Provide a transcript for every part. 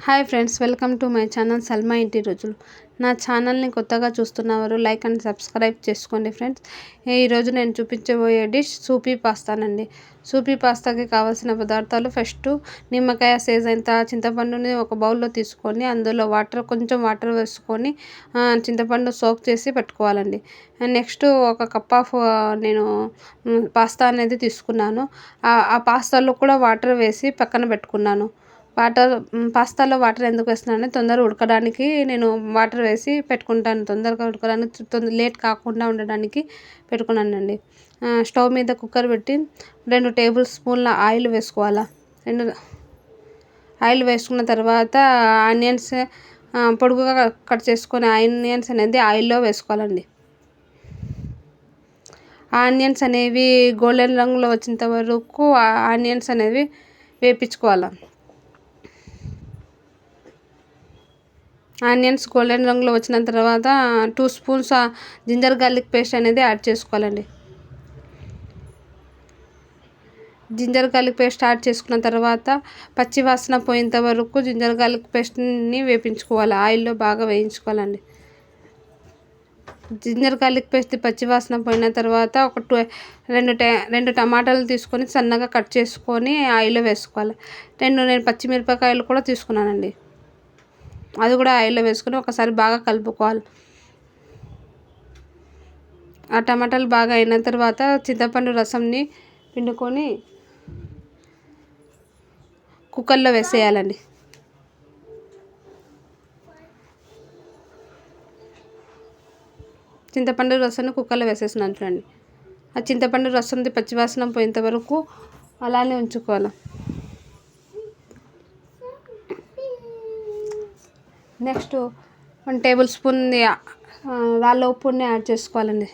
Hi friends, welcome to my channel Salma ఇంటి రుచులు. నా ఛానల్ని కొత్తగా చూస్తున్నవారు లైక్ అండ్ సబ్స్క్రైబ్ చేసుకోండి ఫ్రెండ్స్. ఈరోజు నేను చూపించబోయే డిష్ సూపీ పాస్తానండి. సూపీ పాస్తాకి కావాల్సిన పదార్థాలు: ఫస్ట్ నిమ్మకాయ సైజ్ అంత చింతపండుని ఒక బౌల్లో తీసుకొని అందులో కొంచెం వాటర్ వేసుకొని చింతపండు సోక్ చేసి పెట్టుకోవాలండి. నెక్స్ట్ ఒక కప్ ఆఫ్ నేను పాస్తా అనేది తీసుకున్నాను. ఆ పాస్తాలో కూడా వాటర్ వేసి పక్కన పెట్టుకున్నాను. పాస్తాలో వాటర్ ఎందుకు వేస్తున్నానంటే తొందరగా ఉడకడానికి నేను వాటర్ వేసి పెట్టుకుంటాను. తొందరగా ఉడకడానికి లేట్ కాకుండా ఉండడానికి పెట్టుకున్నానండి. స్టవ్ మీద కుక్కర్ పెట్టి 2 టేబుల్ స్పూన్ల ఆయిల్ వేసుకోవాలా. ఆయిల్ వేసుకున్న తర్వాత ఆనియన్స్ పొడుగుగా కట్ చేసుకునే ఆనియన్స్ అనేది ఆయిల్లో వేసుకోవాలండి. ఆనియన్స్ అనేవి గోల్డెన్ రంగులో వచ్చేంత వరకు ఆనియన్స్ అనేవి వేపించుకోవాలి. ఆనియన్స్ గోల్డెన్ రంగులో వచ్చిన తర్వాత 2 స్పూన్స్ జింజర్ గార్లిక్ పేస్ట్ అనేది యాడ్ చేసుకోవాలండి. జింజర్ గార్లిక్ పేస్ట్ యాడ్ చేసుకున్న తర్వాత పచ్చి వాసన పోయేంత వరకు జింజర్ గార్లిక్ పేస్ట్ని వేపించుకోవాలి. ఆయిల్లో బాగా వేయించుకోవాలండి. జింజర్ గార్లిక్ పేస్ట్ పచ్చి వాసన పోయిన తర్వాత ఒక 2 టమాటాలు తీసుకొని సన్నగా కట్ చేసుకొని ఆయిల్లో వేసుకోవాలి. నేను పచ్చిమిరపకాయలు కూడా తీసుకున్నానండి. అది కూడా ఆయిల్లో వేసుకొని ఒకసారి బాగా కలుపుకోవాలి. ఆ టమాటాలు బాగా అయిన తర్వాత చింతపండు రసంని పిండుకొని కుక్కర్లో వేసేయాలండి. చింతపండు రసాన్ని కుక్కర్లో వేసేసినాను చూడండి. ఆ చింతపండు రసంది పచ్చివాసన పోయేంత వరకు అలానే ఉంచుకోవాలి. నెక్స్ట్ 1 టేబుల్ స్పూన్ రాళ్ళ ఉప్పుని యాడ్ చేసుకోవాలండి.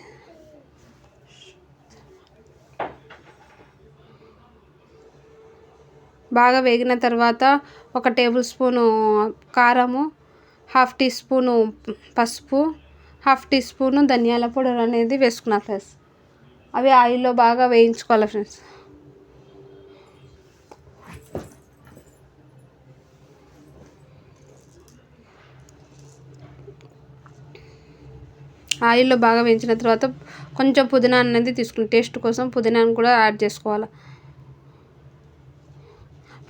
బాగా వేగిన తర్వాత 1 టేబుల్ స్పూను కారము, 1/2 టీ స్పూను పసుపు, 1/2 టీ స్పూను ధనియాల పౌడర్ అనేది వేసుకున్నా ఫ్రెండ్స్. అవి ఆయిల్లో బాగా వేయించుకోవాలి ఫ్రెండ్స్. ఆయిల్లో బాగా వేయించిన తర్వాత కొంచెం పుదీనా అనేది తీసుకుని టేస్ట్ కోసం పుదీనాను కూడా యాడ్ చేసుకోవాలి.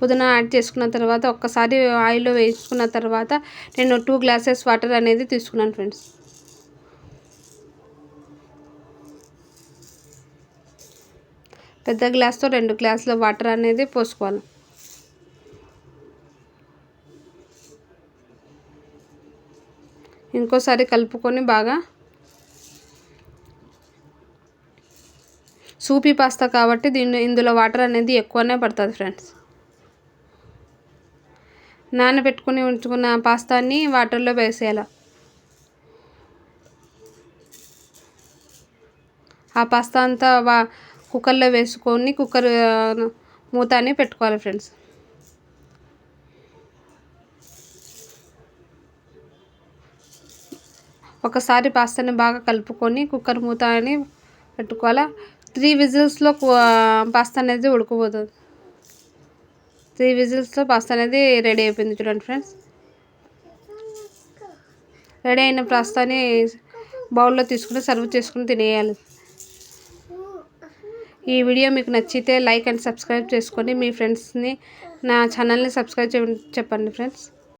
పుదీనా యాడ్ చేసుకున్న తర్వాత ఒక్కసారి ఆయిల్లో వేయించుకున్న తర్వాత నేను 2 గ్లాసెస్ వాటర్ అనేది తీసుకున్నాను ఫ్రెండ్స్. పెద్ద గ్లాస్తో 2 గ్లాసుల వాటర్ అనేది పోసుకోవాలి. ఇంకోసారి కలుపుకొని బాగా సూపీ పాస్తా కాబట్టి ఇందులో వాటర్ అనేది ఎక్కువనే పడుతుంది ఫ్రెండ్స్. నానబెట్టుకుని ఉంచుకున్న పాస్తాని వాటర్లో వేసేయాలి. ఆ పాస్తా అంతా కుక్కర్లో వేసుకొని కుక్కర్ మూతని పెట్టుకోవాలి ఫ్రెండ్స్. ఒకసారి పాస్తాని బాగా కలుపుకొని కుక్కర్ మూత అని పెట్టుకోవాలి. 3 విజిల్స్లో పాస్తా అనేది ఉడకబోతుంది. 3 విజిల్స్లో పాస్తా అనేది రెడీ అయిపోయింది చూడండి ఫ్రెండ్స్. రెడీ అయిన పాస్తాని బౌల్లో తీసుకుని సర్వ్ చేసుకుని తినేయాలి. ఈ వీడియో మీకు నచ్చితే లైక్ అండ్ సబ్స్క్రైబ్ చేసుకొని మీ ఫ్రెండ్స్ని నా ఛానల్ని సబ్స్క్రైబ్ చెప్పండి ఫ్రెండ్స్.